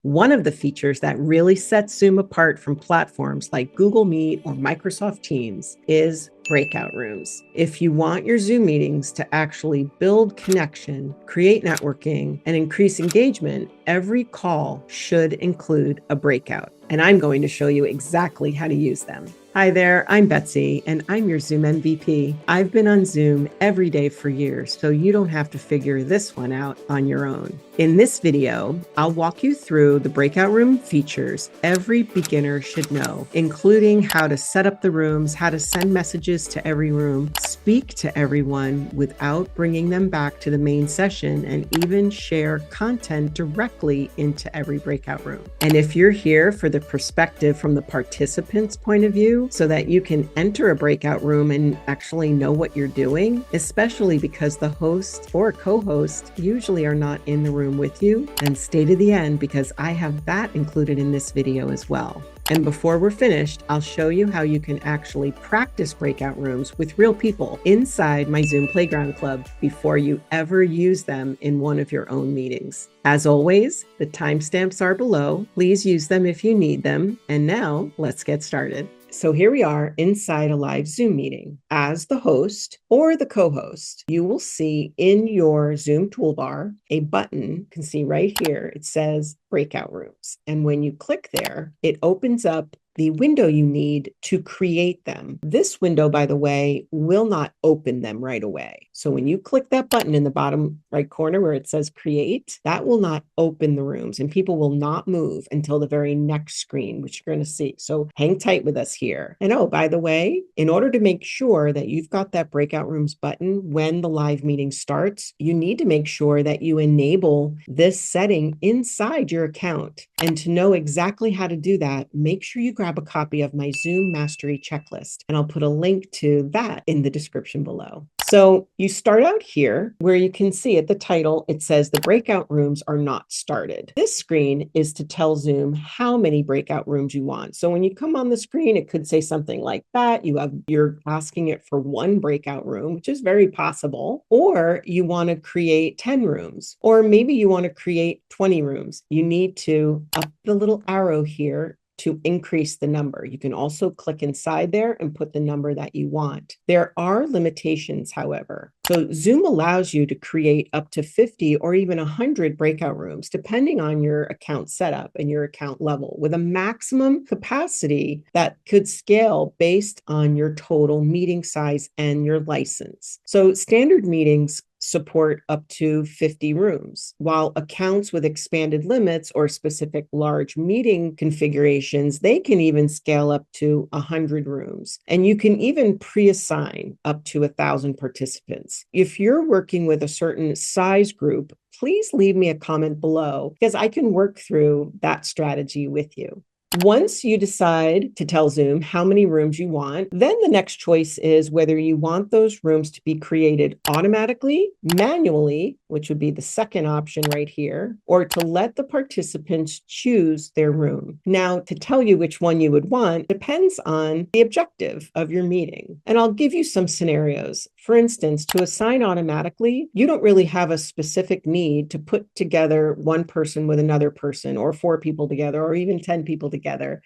One of the features that really sets Zoom apart from platforms like Google Meet or Microsoft Teams is breakout rooms. If you want your Zoom meetings to actually build connection, create networking, and increase engagement, every call should include a breakout. And I'm going to show you exactly how to use them. Hi there, I'm Betsy, and I'm your Zoom MVP. I've been on Zoom every day for years, so you don't have to figure this one out on your own. In this video, I'll walk you through the breakout room features every beginner should know, including how to set up the rooms, how to send messages to every room, speak to everyone without bringing them back to the main session, and even share content directly into every breakout room. And if you're here for the perspective from the participant's point of view, so that you can enter a breakout room and actually know what you're doing, especially because the host or co-host usually are not in the room with you, then stay to the end because I have that included in this video as well. And before we're finished, I'll show you how you can actually practice breakout rooms with real people inside my Zoom Playground Club before you ever use them in one of your own meetings. As always, the timestamps are below. Please use them if you need them. And now let's get started. So here we are inside a live Zoom meeting. As the host or the co-host, you will see in your Zoom toolbar a button. You can see right here, it says Breakout Rooms. And when you click there, it opens up the window you need to create them. This window, by the way, will not open them right away. So when you click that button in the bottom right corner where it says create, that will not open the rooms and people will not move until the very next screen, which you're going to see. So hang tight with us here. And oh, by the way, in order to make sure that you've got that breakout rooms button when the live meeting starts, you need to make sure that you enable this setting inside your account. And to know exactly how to do that, make sure you grab a copy of my Zoom Mastery Checklist, and I'll put a link to that in the description below. So you start out here where you can see at the title, it says the breakout rooms are not started. This screen is to tell Zoom how many breakout rooms you want. So when you come on the screen, it could say something like that. You're asking it for one breakout room, which is very possible, or you want to create 10 rooms, or maybe you want to create 20 rooms. You need to up the little arrow here to increase the number. You can also click inside there and put the number that you want. There are limitations, however. So Zoom allows you to create up to 50 or even 100 breakout rooms, depending on your account setup and your account level, with a maximum capacity that could scale based on your total meeting size and your license. So standard meetings support up to 50 rooms, while accounts with expanded limits or specific large meeting configurations, they can even scale up to 100 rooms. And you can even pre-assign up to 1,000 participants. If you're working with a certain size group, please leave me a comment below because I can work through that strategy with you. Once you decide to tell Zoom how many rooms you want, then the next choice is whether you want those rooms to be created automatically, manually, which would be the second option right here, or to let the participants choose their room. Now, to tell you which one you would want depends on the objective of your meeting. And I'll give you some scenarios. For instance, to assign automatically, you don't really have a specific need to put together one person with another person, or 4 people together, or even 10 people together.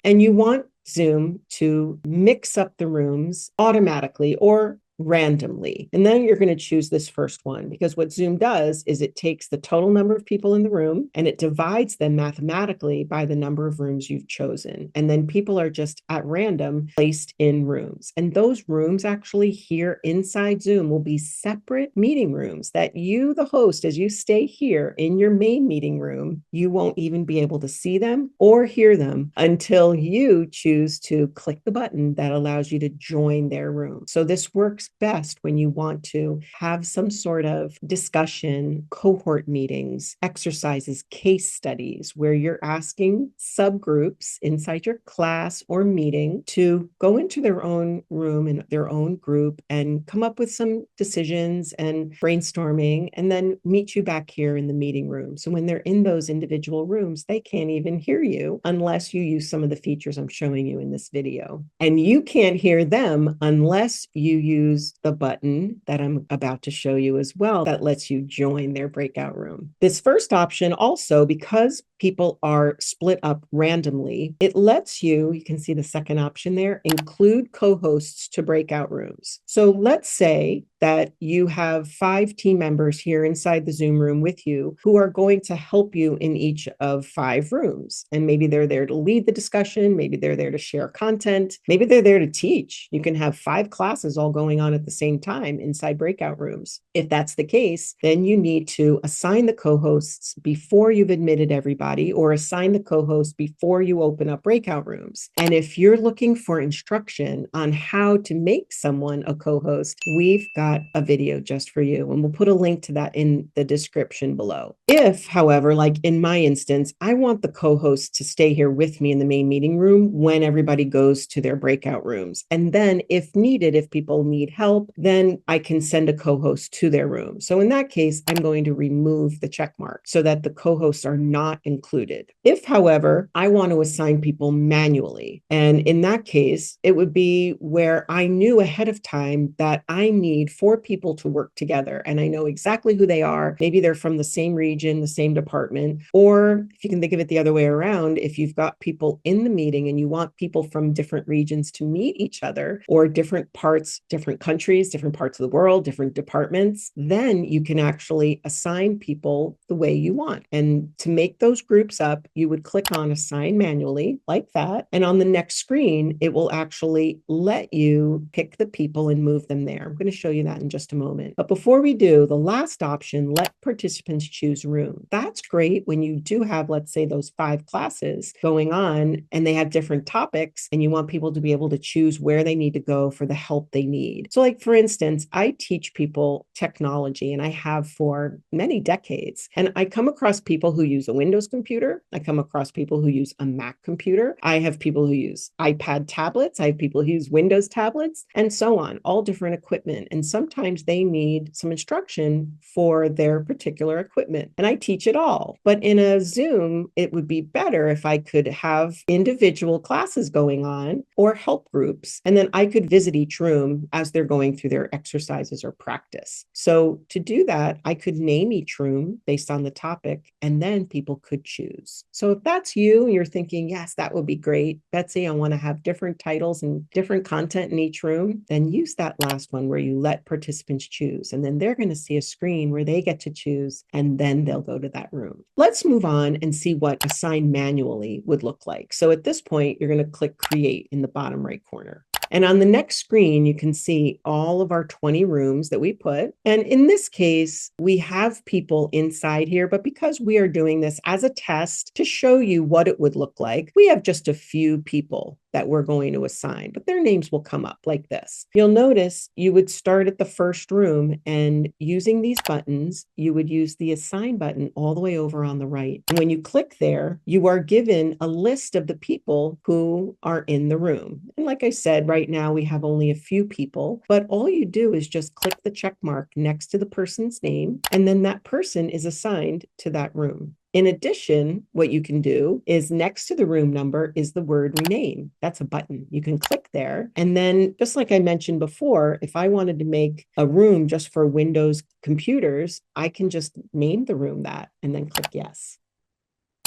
And you want Zoom to mix up the rooms automatically or randomly. And then you're going to choose this first one, because what Zoom does is it takes the total number of people in the room and it divides them mathematically by the number of rooms you've chosen. And then people are just at random placed in rooms. And those rooms actually here inside Zoom will be separate meeting rooms that you, the host, as you stay here in your main meeting room, you won't even be able to see them or hear them until you choose to click the button that allows you to join their room. So this works best when you want to have some sort of discussion, cohort meetings, exercises, case studies, where you're asking subgroups inside your class or meeting to go into their own room and their own group and come up with some decisions and brainstorming, and then meet you back here in the meeting room. So when they're in those individual rooms, they can't even hear you unless you use some of the features I'm showing you in this video. And you can't hear them unless you use use the button that I'm about to show you as well that lets you join their breakout room. This first option also, because people are split up randomly, it lets you can see the second option there, include co-hosts to breakout rooms. So let's say that you have 5 team members here inside the Zoom room with you who are going to help you in each of 5 rooms. And maybe they're there to lead the discussion. Maybe they're there to share content. Maybe they're there to teach. You can have 5 classes all going on at the same time inside breakout rooms. If that's the case, then you need to assign the co-hosts before you've admitted everybody, or assign the co-host before you open up breakout rooms. And if you're looking for instruction on how to make someone a co-host, we've got a video just for you, and we'll put a link to that in the description below. If, however, like in my instance, I want the co-host to stay here with me in the main meeting room when everybody goes to their breakout rooms. And then if needed, if people need help, then I can send a co-host to their room. So in that case, I'm going to remove the check mark so that the co-hosts are not included. If, however, I want to assign people manually, and in that case, it would be where I knew ahead of time that I need 4 people to work together, and I know exactly who they are. Maybe they're from the same region, the same department, or if you can think of it the other way around, if you've got people in the meeting and you want people from different regions to meet each other, or different parts, different countries, different parts of the world, different departments, then you can actually assign people the way you want. And to make those groups up, you would click on assign manually like that. And on the next screen, it will actually let you pick the people and move them there. I'm going to show you that in just a moment. But before we do, the last option, let participants choose room. That's great when you do have, let's say, those 5 classes going on and they have different topics and you want people to be able to choose where they need to go for the help they need. So like, for instance, I teach people technology, and I have for many decades. And I come across people who use a Windows computer. I come across people who use a Mac computer. I have people who use iPad tablets. I have people who use Windows tablets, and so on, all different equipment. And sometimes they need some instruction for their particular equipment. And I teach it all. But in a Zoom, it would be better if I could have individual classes going on or help groups. And then I could visit each room as they're going through their exercises or practice. So to do that, I could name each room based on the topic, and then people could choose. So if that's you and you're thinking, yes, that would be great, Betsy, I want to have different titles and different content in each room, then use that last one where you let participants choose. And then they're going to see a screen where they get to choose, and then they'll go to that room. Let's move on and see what assign manually would look like. So at this point, you're going to click create in the bottom right corner. And on the next screen, you can see all of our 20 rooms that we put. And in this case, we have people inside here, but because we are doing this as a test to show you what it would look like, we have just a few people that we're going to assign, but their names will come up like this. You'll notice you would start at the first room, and using these buttons, you would use the assign button all the way over on the right. And when you click there, you are given a list of the people who are in the room. And like I said, right now we have only a few people, but all you do is just click the check mark next to the person's name, and then that person is assigned to that room. In addition, what you can do is next to the room number is the word rename. That's a button. You can click there. And then just like I mentioned before, if I wanted to make a room just for Windows computers, I can just name the room that and then click yes.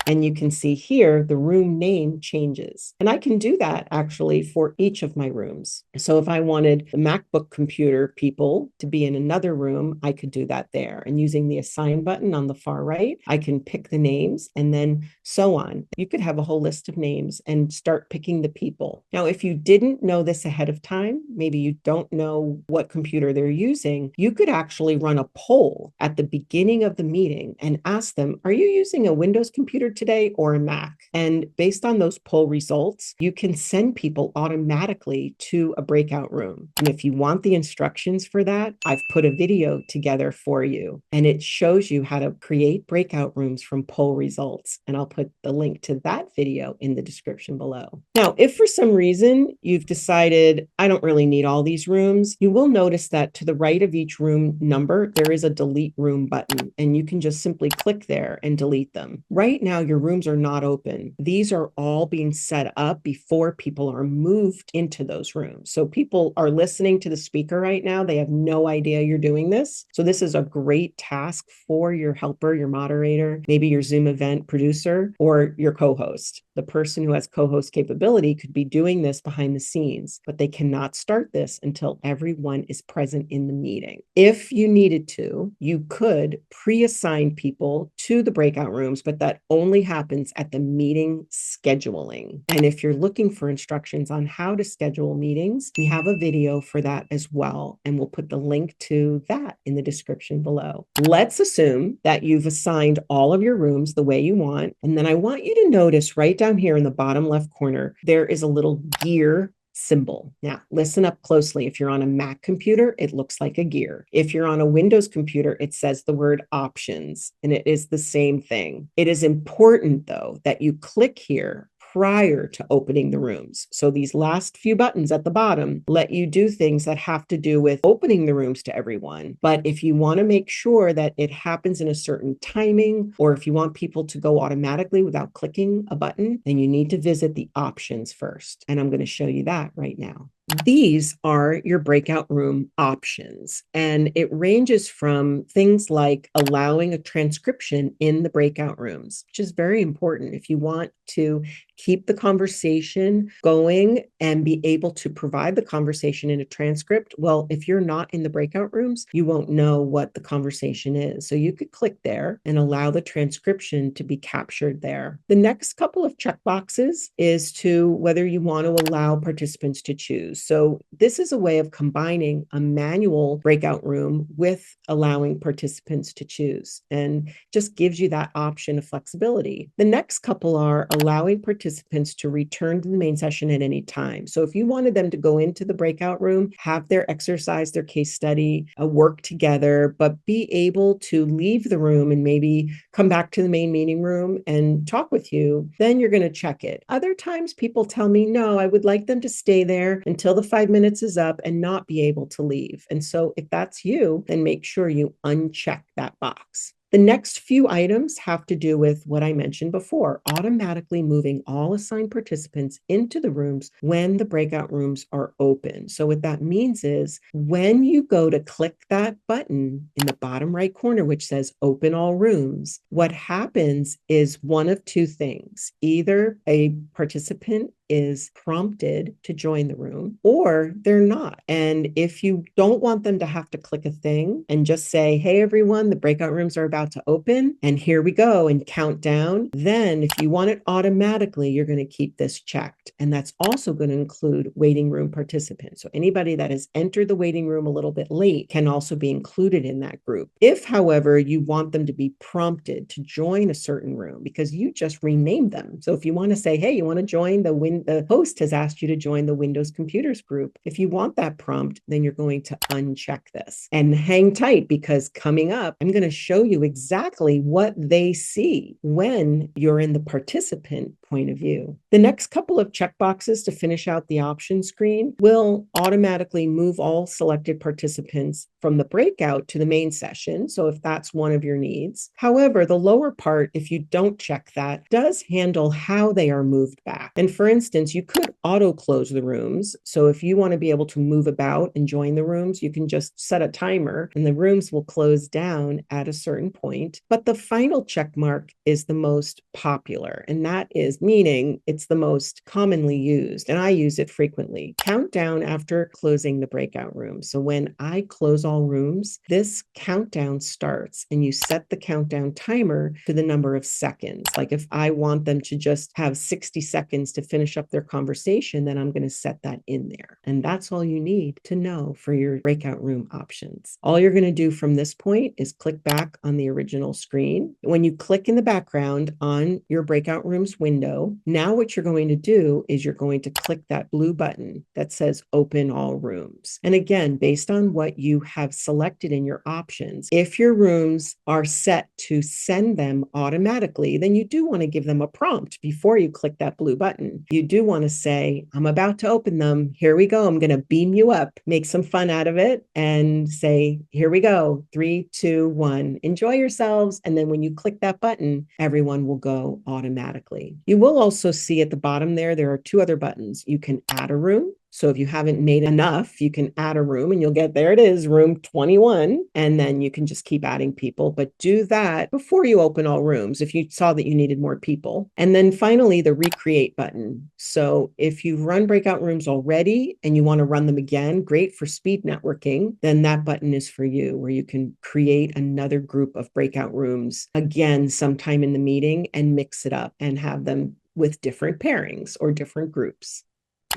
And you can see here, the room name changes. And I can do that actually for each of my rooms. So if I wanted the MacBook computer people to be in another room, I could do that there. And using the assign button on the far right, I can pick the names and then so on. You could have a whole list of names and start picking the people. Now, if you didn't know this ahead of time, maybe you don't know what computer they're using, you could actually run a poll at the beginning of the meeting and ask them, are you using a Windows computer today or a Mac? And based on those poll results, you can send people automatically to a breakout room. And if you want the instructions for that, I've put a video together for you, and it shows you how to create breakout rooms from poll results. And I'll put the link to that video in the description below. Now, if for some reason you've decided, I don't really need all these rooms, you will notice that to the right of each room number, there is a delete room button, and you can just simply click there and delete them. Right now, your rooms are not open. These are all being set up before people are moved into those rooms. So people are listening to the speaker right now. They have no idea you're doing this. So this is a great task for your helper, your moderator, maybe your Zoom event producer, or your co-host. The person who has co-host capability could be doing this behind the scenes, but they cannot start this until everyone is present in the meeting. If you needed to, you could pre-assign people to the breakout rooms, but that only happens at the meeting scheduling. And if you're looking for instructions on how to schedule meetings, we have a video for that as well. And we'll put the link to that in the description below. Let's assume that you've assigned all of your rooms the way you want. And then I want you to notice right down here in the bottom left corner, there is a little gear symbol. Now, listen up closely. If you're on a Mac computer, it looks like a gear. If you're on a Windows computer, it says the word options, and it is the same thing. It is important, though, that you click here prior to opening the rooms. So these last few buttons at the bottom let you do things that have to do with opening the rooms to everyone. But if you want to make sure that it happens in a certain timing, or if you want people to go automatically without clicking a button, then you need to visit the options first. And I'm going to show you that right now. These are your breakout room options, and it ranges from things like allowing a transcription in the breakout rooms, which is very important if you want to keep the conversation going and be able to provide the conversation in a transcript. Well, if you're not in the breakout rooms, you won't know what the conversation is. So you could click there and allow the transcription to be captured there. The next couple of checkboxes is to whether you want to allow participants to choose. So this is a way of combining a manual breakout room with allowing participants to choose, and just gives you that option of flexibility. The next couple are allowing participants to return to the main session at any time. So if you wanted them to go into the breakout room, have their exercise, their case study, work together, but be able to leave the room and maybe come back to the main meeting room and talk with you, then you're going to check it. Other times people tell me, no, I would like them to stay there until the 5 minutes is up and not be able to leave. And so if that's you, then make sure you uncheck that box. The next few items have to do with what I mentioned before, automatically moving all assigned participants into the rooms when the breakout rooms are open. So what that means is when you go to click that button in the bottom right corner, which says open all rooms, what happens is one of two things. Either a participant is prompted to join the room or they're not. And if you don't want them to have to click a thing and just say, hey, everyone, the breakout rooms are about to open and here we go and count down, then if you want it automatically, you're going to keep this checked. And that's also going to include waiting room participants. So anybody that has entered the waiting room a little bit late can also be included in that group. If, however, you want them to be prompted to join a certain room because you just renamed them. So if you want to say, hey, you want to join the host has asked you to join the Windows computers group. If you want that prompt, then you're going to uncheck this and hang tight, because coming up, I'm going to show you exactly what they see when you're in the participant point of view. The next couple of checkboxes to finish out the option screen will automatically move all selected participants from the breakout to the main session. So if that's one of your needs. However, the lower part, if you don't check that, does handle how they are moved back. And for instance, you could auto close the rooms. So if you want to be able to move about and join the rooms, you can just set a timer and the rooms will close down at a certain point. But the final check mark is the most popular, and that is meaning it's the most commonly used, and I use it frequently. Countdown after closing the breakout room. So when I close all rooms, this countdown starts, and you set the countdown timer to the number of seconds. Like if I want them to just have 60 seconds to finish up their conversation, then I'm going to set that in there. And that's all you need to know for your breakout room options. All you're going to do from this point is click back on the original screen. When you click in the background on your breakout rooms window, now what you're going to do is you're going to click that blue button that says open all rooms. And again, based on what you have selected in your options, if your rooms are set to send them automatically, then you do want to give them a prompt before you click that blue button. You do want to say, I'm about to open them. Here we go. I'm going to beam you up, make some fun out of it, and say, here we go. 3, 2, 1. Enjoy yourselves. And then when you click that button, everyone will go automatically. You will also see at the bottom there are 2 other buttons. You can add a room. So if you haven't made enough, you can add a room and you'll get, there it is, room 21. And then you can just keep adding people, but do that before you open all rooms if you saw that you needed more people. And then finally, the recreate button. So if you've run breakout rooms already and you want to run them again, great for speed networking, then that button is for you, where you can create another group of breakout rooms again sometime in the meeting and mix it up and have them with different pairings or different groups.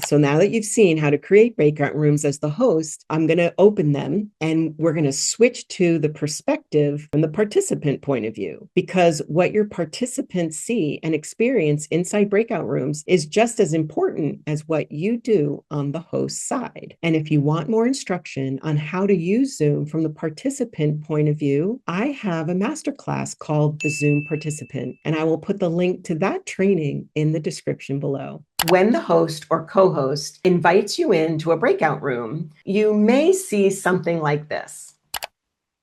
So now that you've seen how to create breakout rooms as the host, I'm going to open them and we're going to switch to the perspective from the participant point of view, because what your participants see and experience inside breakout rooms is just as important as what you do on the host side. And if you want more instruction on how to use Zoom from the participant point of view, I have a masterclass called the Zoom Participant, and I will put the link to that training in the description below. When the host or co-host invites you into a breakout room, you may see something like this.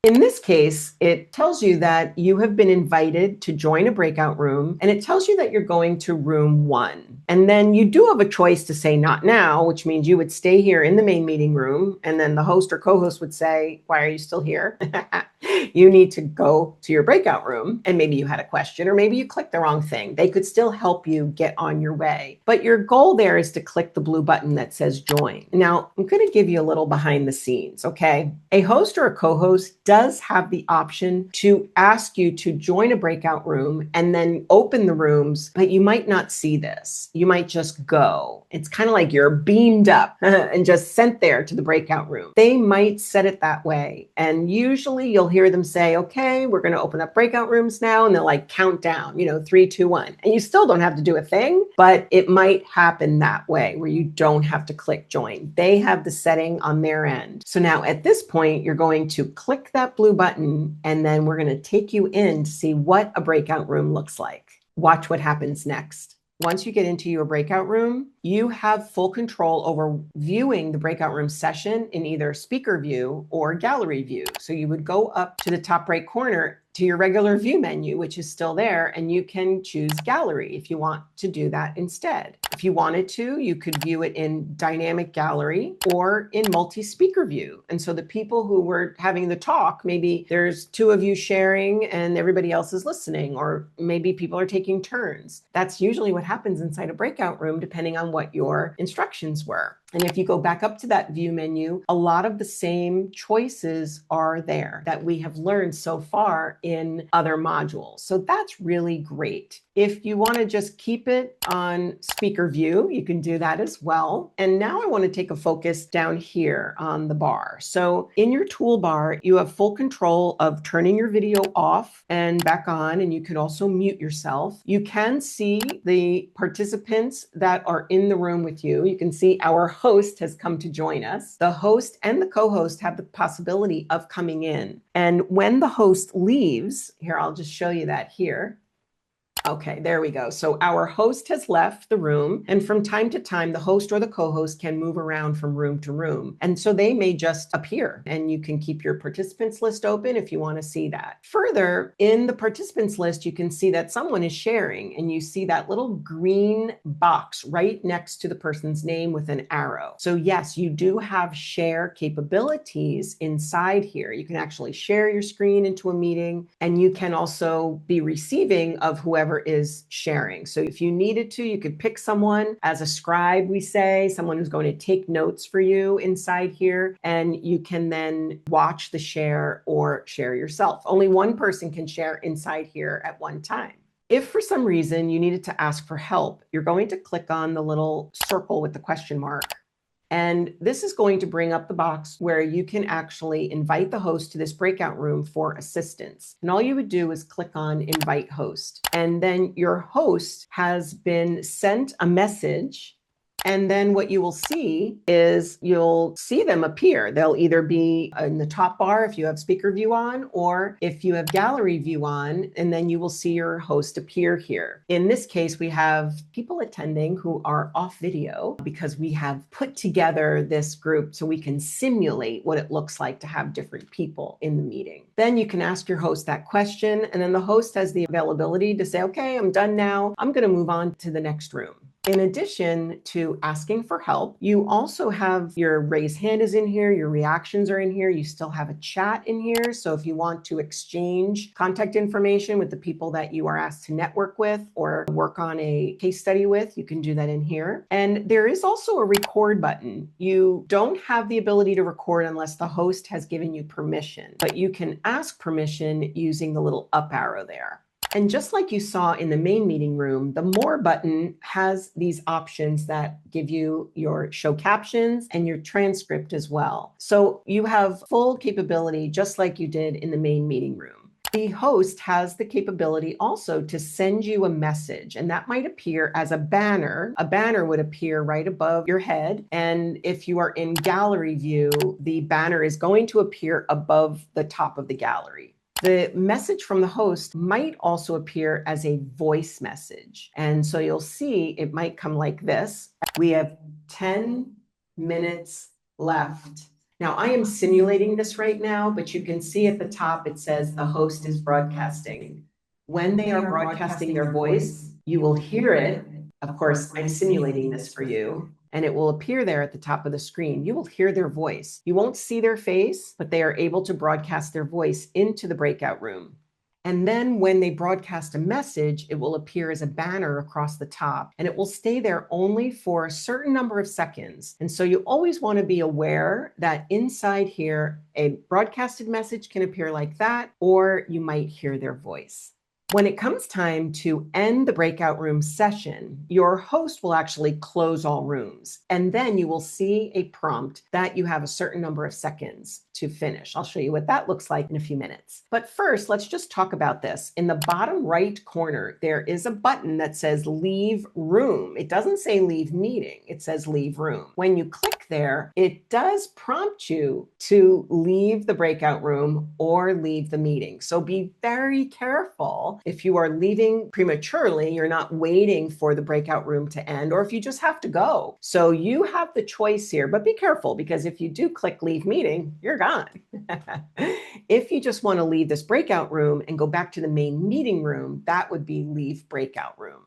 In this case, it tells you that you have been invited to join a breakout room, and it tells you that you're going to room 1. And then you do have a choice to say not now, which means you would stay here in the main meeting room, and then the host or co-host would say, why are you still here? You need to go to your breakout room, and maybe you had a question, or maybe you clicked the wrong thing. They could still help you get on your way. But your goal there is to click the blue button that says join. Now, I'm going to give you a little behind the scenes, okay? A host or a co-host does have the option to ask you to join a breakout room and then open the rooms, but you might not see this. You might just go. It's kind of like you're beamed up and just sent there to the breakout room. They might set it that way. And usually you'll hear them say, okay, we're going to open up breakout rooms now. And they'll like count down, 3, 2, 1. And you still don't have to do a thing, but it might happen that way where you don't have to click join. They have the setting on their end. So now at this point, you're going to click that blue button, and then we're going to take you in to see what a breakout room looks like. Watch what happens next. Once you get into your breakout room, you have full control over viewing the breakout room session in either speaker view or gallery view. So you would go up to the top right corner to your regular view menu, which is still there, and you can choose gallery if you want to do that instead. If you wanted to, you could view it in dynamic gallery or in multi-speaker view. And so the people who were having the talk, maybe there's 2 of you sharing and everybody else is listening, or maybe people are taking turns. That's usually what happens inside a breakout room, depending on what your instructions were. And if you go back up to that view menu, a lot of the same choices are there that we have learned so far in other modules. So that's really great. If you want to just keep it on speaker view, you can do that as well. And now I want to take a focus down here on the bar. So in your toolbar, you have full control of turning your video off and back on, and you can also mute yourself. You can see the participants that are in the room with you. You can see our host has come to join us. The host and the co-host have the possibility of coming in. And when the host leaves, here, I'll just show you that here. Okay, there we go. So our host has left the room, and from time to time, the host or the co-host can move around from room to room. And so they may just appear, and you can keep your participants list open if you want to see that. Further, in the participants list, you can see that someone is sharing, and you see that little green box right next to the person's name with an arrow. So yes, you do have share capabilities inside here. You can actually share your screen into a meeting, and you can also be receiving of whoever is sharing. So if you needed to, you could pick someone as a scribe, we say, someone who's going to take notes for you inside here, and you can then watch the share or share yourself. Only one person can share inside here at one time. If for some reason you needed to ask for help, you're going to click on the little circle with the question mark. And this is going to bring up the box where you can actually invite the host to this breakout room for assistance. And all you would do is click on invite host. And then your host has been sent a message, And then what you will see is you'll see them appear. They'll either be in the top bar if you have speaker view on, or if you have gallery view on, and then you will see your host appear here. In this case, we have people attending who are off video because we have put together this group so we can simulate what it looks like to have different people in the meeting. Then you can ask your host that question, and then the host has the availability to say, okay, I'm done now. I'm going to move on to the next room. In addition to asking for help, you also have your raise hand is in here, your reactions are in here, you still have a chat in here. So if you want to exchange contact information with the people that you are asked to network with or work on a case study with, you can do that in here. And there is also a record button. You don't have the ability to record unless the host has given you permission, but you can ask permission using the little up arrow there. And just like you saw in the main meeting room, the More button has these options that give you your show captions and your transcript as well. So you have full capability just like you did in the main meeting room. The host has the capability also to send you a message, and that might appear as a banner. A banner would appear right above your head. And if you are in gallery view, the banner is going to appear above the top of the gallery. The message from the host might also appear as a voice message. And so you'll see it might come like this. We have 10 minutes left. Now, I am simulating this right now, but you can see at the top it says the host is broadcasting. When they are broadcasting their voice, you will hear it. Of course, I'm simulating this for you. And it will appear there at the top of the screen. You will hear their voice. You won't see their face, but they are able to broadcast their voice into the breakout room. And then when they broadcast a message, it will appear as a banner across the top, and it will stay there only for a certain number of seconds. And so you always want to be aware that inside here, a broadcasted message can appear like that, or you might hear their voice. When it comes time to end the breakout room session, your host will actually close all rooms. And then you will see a prompt that you have a certain number of seconds to finish. I'll show you what that looks like in a few minutes. But first, let's just talk about this. In the bottom right corner, there is a button that says leave room. It doesn't say leave meeting. It says leave room. When you click there, it does prompt you to leave the breakout room or leave the meeting. So be very careful. If you are leaving prematurely, you're not waiting for the breakout room to end, or if you just have to go. So you have the choice here, but be careful, because if you do click leave meeting, you're gone. If you just want to leave this breakout room and go back to the main meeting room, that would be leave breakout room.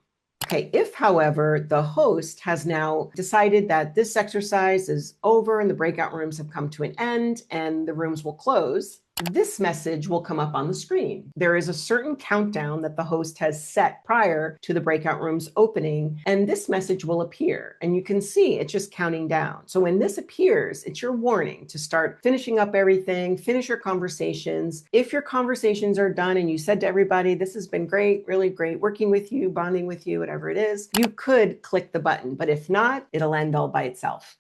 Okay, if, however, the host has now decided that this exercise is over and the breakout rooms have come to an end and the rooms will close, this message will come up on the screen. There is a certain countdown that the host has set prior to the breakout rooms opening, and this message will appear. And you can see it's just counting down. So when this appears, it's your warning to start finishing up everything, finish your conversations. If your conversations are done and you said to everybody, this has been great, really great working with you, bonding with you, whatever it is, you could click the button. But if not, it'll end all by itself.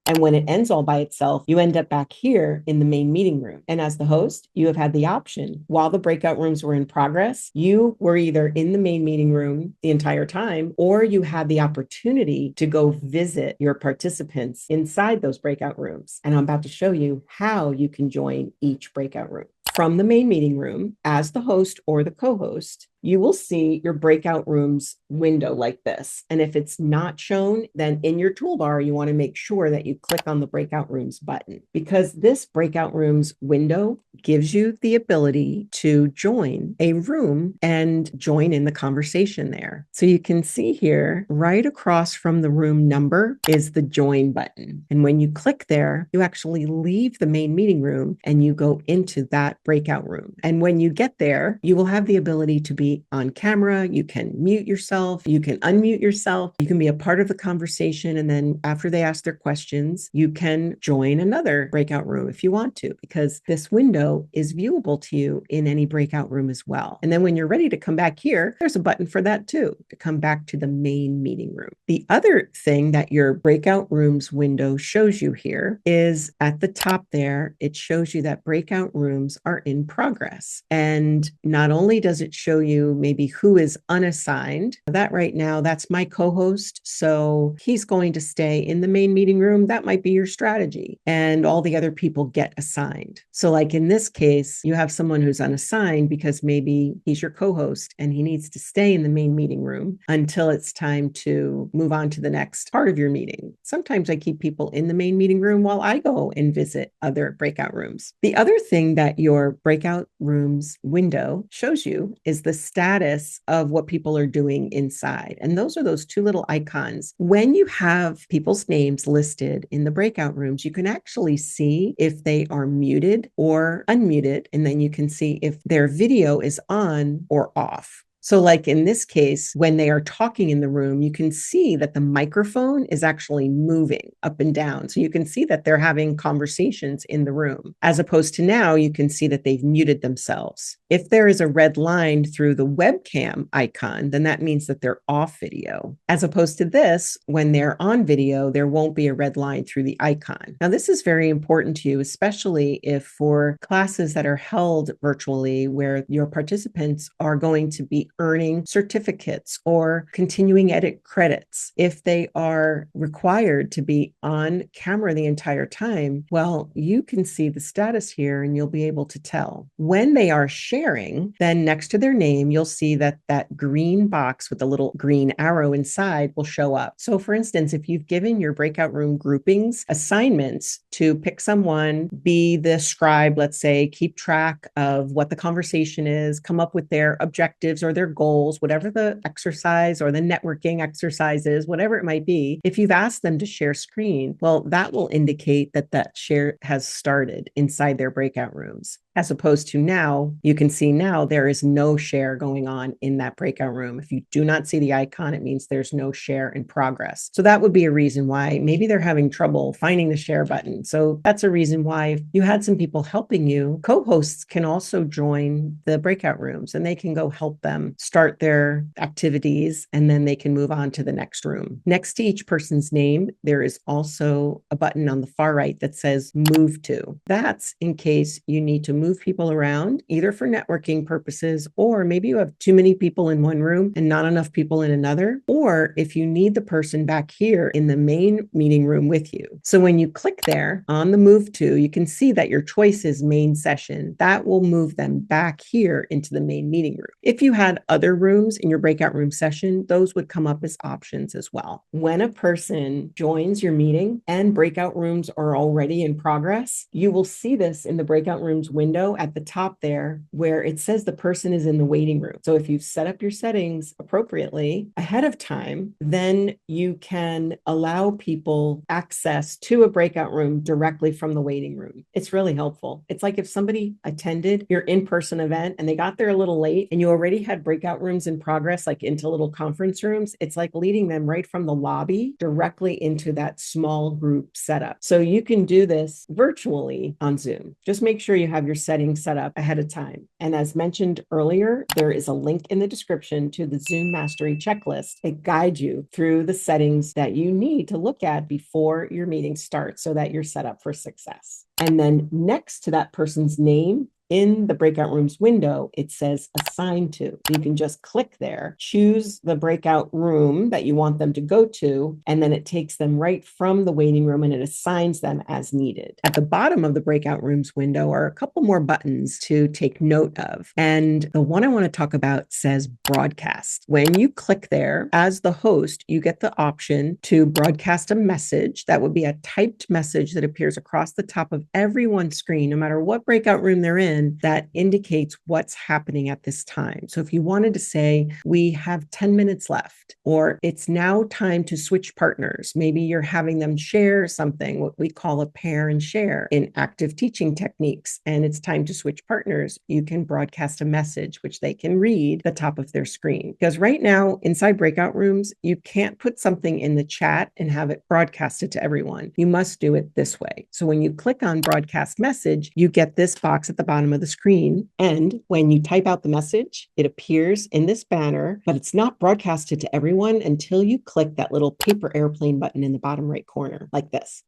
And when it ends all by itself, you end up back here in the main meeting room. And as the host, you have had the option. While the breakout rooms were in progress, you were either in the main meeting room the entire time, or you had the opportunity to go visit your participants inside those breakout rooms. And I'm about to show you how you can join each breakout room. From the main meeting room, as the host or the co-host, you will see your breakout rooms window like this. And if it's not shown, then in your toolbar, you want to make sure that you click on the breakout rooms button, because this breakout rooms window gives you the ability to join a room and join in the conversation there. So you can see here, right across from the room number is the join button. And when you click there, you actually leave the main meeting room and you go into that breakout room. And when you get there, you will have the ability to be on camera. You can mute yourself. You can unmute yourself. You can be a part of the conversation. And then after they ask their questions, you can join another breakout room if you want to, because this window is viewable to you in any breakout room as well. And then when you're ready to come back here, there's a button for that too, to come back to the main meeting room. The other thing that your breakout rooms window shows you here is at the top there, it shows you that breakout rooms are in progress. And not only does it show you maybe who is unassigned, that right now, that's my co-host. So he's going to stay in the main meeting room. That might be your strategy. And all the other people get assigned. So like in this case, you have someone who's unassigned because maybe he's your co-host and he needs to stay in the main meeting room until it's time to move on to the next part of your meeting. Sometimes I keep people in the main meeting room while I go and visit other breakout rooms. The other thing that your breakout rooms window shows you is the status of what people are doing inside. And those are those two little icons. When you have people's names listed in the breakout rooms, you can actually see if they are muted or unmuted, and then you can see if their video is on or off. So like in this case, when they are talking in the room, you can see that the microphone is actually moving up and down. So you can see that they're having conversations in the room, as opposed to now you can see that they've muted themselves. If there is a red line through the webcam icon, then that means that they're off video. As opposed to this, when they're on video, there won't be a red line through the icon. Now, this is very important to you, especially if for classes that are held virtually, where your participants are going to be earning certificates or continuing edit credits. If they are required to be on camera the entire time, well, you can see the status here and you'll be able to tell. When they are sharing, then next to their name, you'll see that that green box with the little green arrow inside will show up. So for instance, if you've given your breakout room groupings assignments to pick someone, be the scribe, let's say, keep track of what the conversation is, come up with their objectives or their goals, whatever the exercise or the networking exercise is, whatever it might be, if you've asked them to share screen, well, that will indicate that that share has started inside their breakout rooms. As opposed to now, you can see now there is no share going on in that breakout room. If you do not see the icon, it means there's no share in progress. So that would be a reason why maybe they're having trouble finding the share button. So that's a reason why if you had some people helping you, co-hosts can also join the breakout rooms and they can go help them start their activities and then they can move on to the next room. Next to each person's name, there is also a button on the far right that says move to. That's in case you need to move people around, either for networking purposes, or maybe you have too many people in one room and not enough people in another, or if you need the person back here in the main meeting room with you. So when you click there on the move to, you can see that your choice is main session. That will move them back here into the main meeting room. If you had other rooms in your breakout room session, those would come up as options as well. When a person joins your meeting and breakout rooms are already in progress, you will see this in the breakout rooms window at the top there where it says the person is in the waiting room. So if you've set up your settings appropriately ahead of time, then you can allow people access to a breakout room directly from the waiting room. It's really helpful. It's like if somebody attended your in-person event and they got there a little late and you already had breakout rooms in progress, like into little conference rooms, it's like leading them right from the lobby directly into that small group setup. So you can do this virtually on Zoom. Just make sure you have your settings set up ahead of time. And as mentioned earlier, there is a link in the description to the Zoom Mastery Checklist. It guides you through the settings that you need to look at before your meeting starts so that you're set up for success. And then next to that person's name, in the breakout rooms window, it says assign to. You can just click there, choose the breakout room that you want them to go to, and then it takes them right from the waiting room and it assigns them as needed. At the bottom of the breakout rooms window are a couple more buttons to take note of. And the one I want to talk about says broadcast. When you click there, as the host, you get the option to broadcast a message. That would be a typed message that appears across the top of everyone's screen, no matter what breakout room they're in, that indicates what's happening at this time. So if you wanted to say, we have 10 minutes left, or it's now time to switch partners, maybe you're having them share something, what we call a pair and share in active teaching techniques, and it's time to switch partners, you can broadcast a message, which they can read the top of their screen. Because right now, inside breakout rooms, you can't put something in the chat and have it broadcasted to everyone. You must do it this way. So when you click on broadcast message, you get this box at the bottom of the screen. And when you type out the message, it appears in this banner, but it's not broadcasted to everyone until you click that little paper airplane button in the bottom right corner, like this.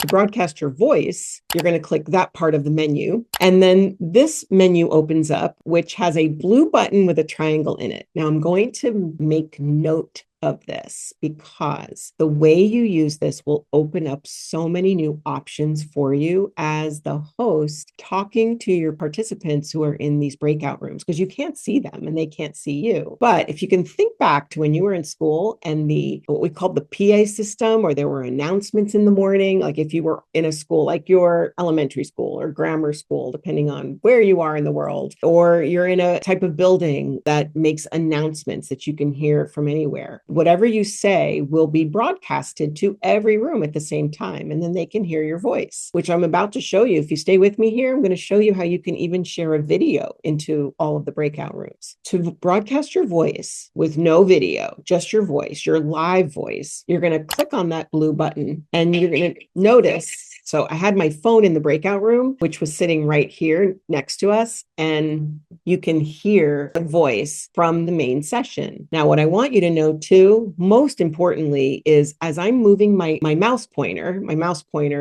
to broadcast your voice, you're going to click that part of the menu. And then this menu opens up, which has a blue button with a triangle in it. Now I'm going to make note of this because the way you use this will open up so many new options for you as the host talking to your participants who are in these breakout rooms, because you can't see them and they can't see you. But if you can think back to when you were in school and what we called the PA system, or there were announcements in the morning, like if you were in a school like your elementary school or grammar school, depending on where you are in the world, or you're in a type of building that makes announcements that you can hear from anywhere. Whatever you say will be broadcasted to every room at the same time, and then they can hear your voice, which I'm about to show you. If you stay with me here, I'm going to show you how you can even share a video into all of the breakout rooms. To broadcast your voice with no video, just your voice, your live voice, you're going to click on that blue button and you're going to notice. So I had my phone in the breakout room, which was sitting right here next to us, and you can hear the voice from the main session. Now, what I want you to know too, most importantly, is as I'm moving my mouse pointer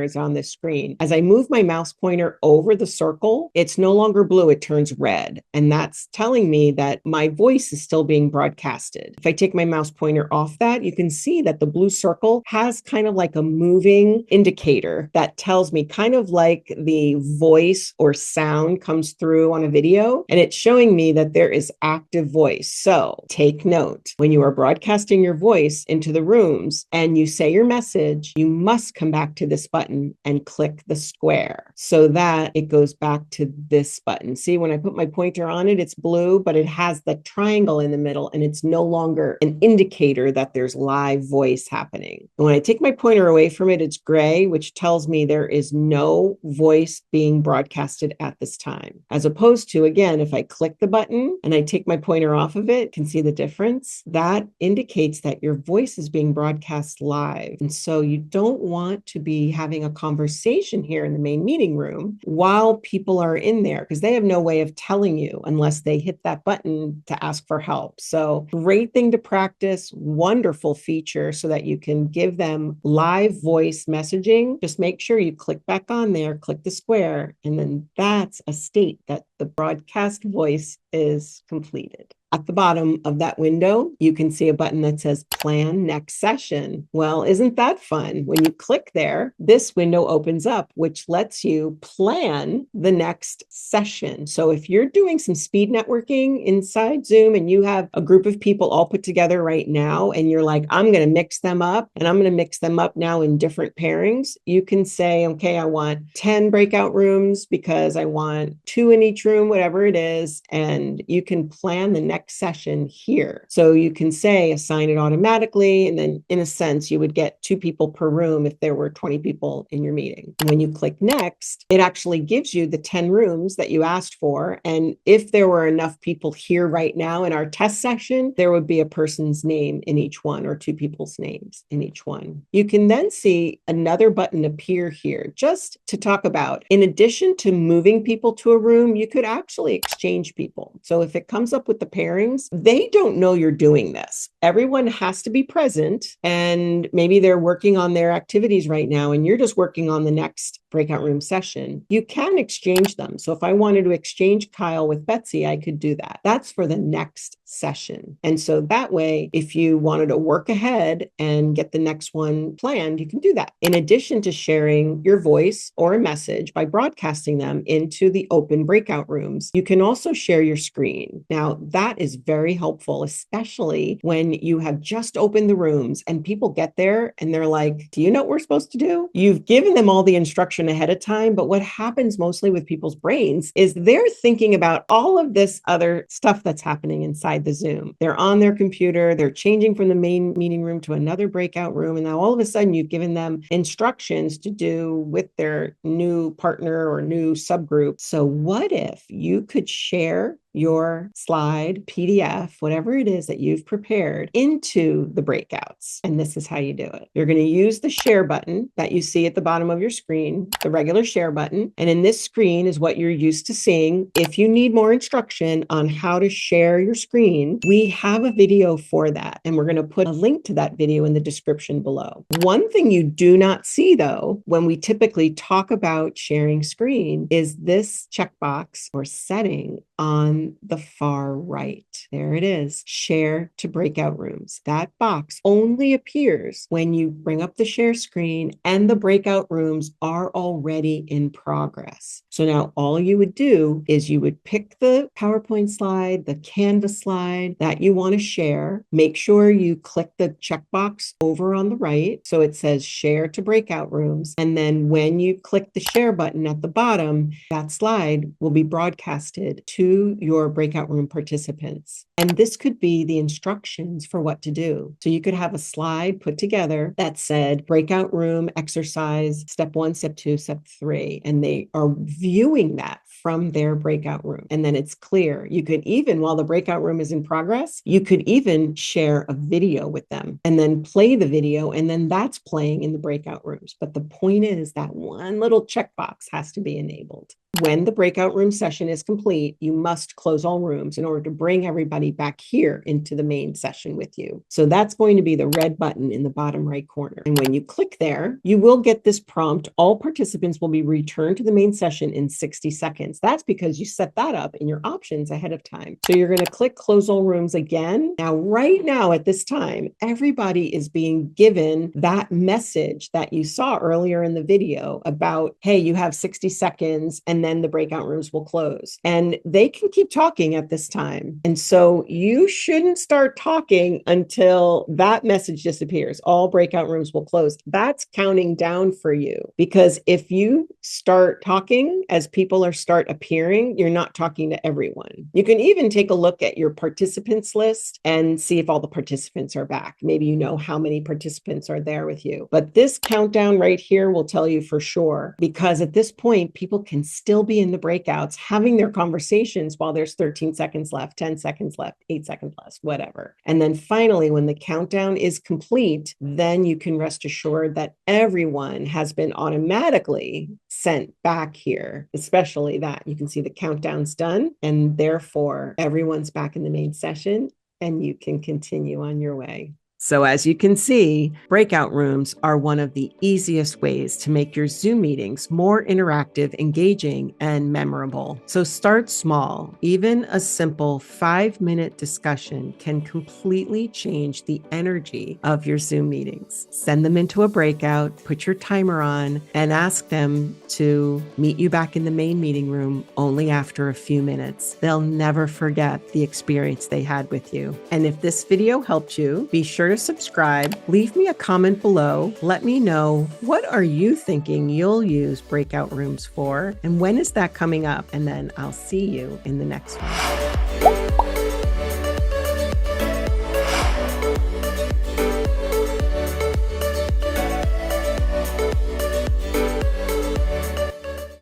is on this screen. As I move my mouse pointer over the circle, it's no longer blue, it turns red. And that's telling me that my voice is still being broadcasted. If I take my mouse pointer off that, you can see that the blue circle has kind of like a moving indicator that tells me, kind of like the voice or sound comes through on a video, and it's showing me that there is active voice. So take note, when you are broadcasting your voice into the rooms and you say your message, you must come back to this button and click the square so that it goes back to this button. See, when I put my pointer on it, it's blue, but it has the triangle in the middle and it's no longer an indicator that there's live voice happening. And when I take my pointer away from it, it's gray, which tells me there is no voice being broadcasted at this time. As opposed to, again, if I click the button and I take my pointer off of it, can see the difference? That indicates that your voice is being broadcast live. And so you don't want to be having a conversation here in the main meeting room while people are in there, because they have no way of telling you unless they hit that button to ask for help. So great thing to practice, wonderful feature so that you can give them live voice messaging. Just make sure you click back on there, click the square, and then that's a state that the broadcast voice is completed. At the bottom of that window, you can see a button that says Plan Next Session. Well, isn't that fun? When you click there, this window opens up, which lets you plan the next session. So if you're doing some speed networking inside Zoom and you have a group of people all put together right now, and you're like, I'm going to mix them up, and I'm going to mix them up now in different pairings, you can say, okay, I want 10 breakout rooms because I want 2 in each room, whatever it is, and you can plan the next session here. So you can say assign it automatically, and then in a sense you would get 2 people per room if there were 20 people in your meeting. And when you click next, it actually gives you the 10 rooms that you asked for, and if there were enough people here right now in our test session, there would be a person's name in each one or 2 people's names in each one. You can then see another button appear here just to talk about, in addition to moving people to a room, you could actually exchange people. So if it comes up with the pairings, they don't know you're doing this. Everyone has to be present, and maybe they're working on their activities right now and you're just working on the next breakout room session. You can exchange them. So if I wanted to exchange Kyle with Betsy, I could do that. That's for the next session. And so that way, if you wanted to work ahead and get the next one planned, you can do that. In addition to sharing your voice or a message by broadcasting them into the open breakout rooms, you can also share your screen. Now, that is very helpful, especially when you have just opened the rooms and people get there and they're like, do you know what we're supposed to do? You've given them all the instruction ahead of time, but what happens mostly with people's brains is they're thinking about all of this other stuff that's happening inside the Zoom. They're on their computer, they're changing from the main meeting room to another breakout room, and now all of a sudden you've given them instructions to do with their new partner or new subgroup. So what if you could share your slide, PDF, whatever it is that you've prepared into the breakouts. And this is how you do it. You're going to use the share button that you see at the bottom of your screen, the regular share button. And in this screen is what you're used to seeing. If you need more instruction on how to share your screen, we have a video for that. And we're going to put a link to that video in the description below. One thing you do not see though, when we typically talk about sharing screen, is this checkbox or setting on the far right. There it is, share to breakout rooms. That box only appears when you bring up the share screen and the breakout rooms are already in progress. So now all you would do is you would pick the PowerPoint slide, the Canvas slide that you want to share. Make sure you click the checkbox over on the right. So it says share to breakout rooms. And then when you click the share button at the bottom, that slide will be broadcasted to your breakout room participants. And this could be the instructions for what to do. So you could have a slide put together that said breakout room exercise, step 1, step 2, step 3, and they are viewing that from their breakout room. And then it's clear. You could even, while the breakout room is in progress, you could even share a video with them and then play the video. And then that's playing in the breakout rooms. But the point is that one little checkbox has to be enabled. When the breakout room session is complete, you must close all rooms in order to bring everybody back here into the main session with you. So that's going to be the red button in the bottom right corner. And when you click there, you will get this prompt. All participants will be returned to the main session in 60 seconds. That's because you set that up in your options ahead of time. So you're going to click close all rooms again. Now, right now at this time, everybody is being given that message that you saw earlier in the video about, hey, you have 60 seconds and then the breakout rooms will close. And they can keep talking at this time. And so you shouldn't start talking until that message disappears. All breakout rooms will close. That's counting down for you. Because if you start talking as people start appearing, you're not talking to everyone. You can even take a look at your participants list and see if all the participants are back. Maybe you know how many participants are there with you. But this countdown right here will tell you for sure, because at this point, people can still be in the breakouts having their conversations while there's 13 seconds left, 10 seconds left, 8 seconds left, whatever. And then finally, when the countdown is complete, then you can rest assured that everyone has been automatically sent back here, especially that you can see the countdown's done, and therefore everyone's back in the main session and you can continue on your way. So as you can see, breakout rooms are one of the easiest ways to make your Zoom meetings more interactive, engaging, and memorable. So start small. Even a simple 5-minute discussion can completely change the energy of your Zoom meetings. Send them into a breakout, put your timer on, and ask them to meet you back in the main meeting room only after a few minutes. They'll never forget the experience they had with you. And if this video helped you, be sure to subscribe, leave me a comment below. Let me know, what are you thinking you'll use breakout rooms for? And when is that coming up? And then I'll see you in the next one.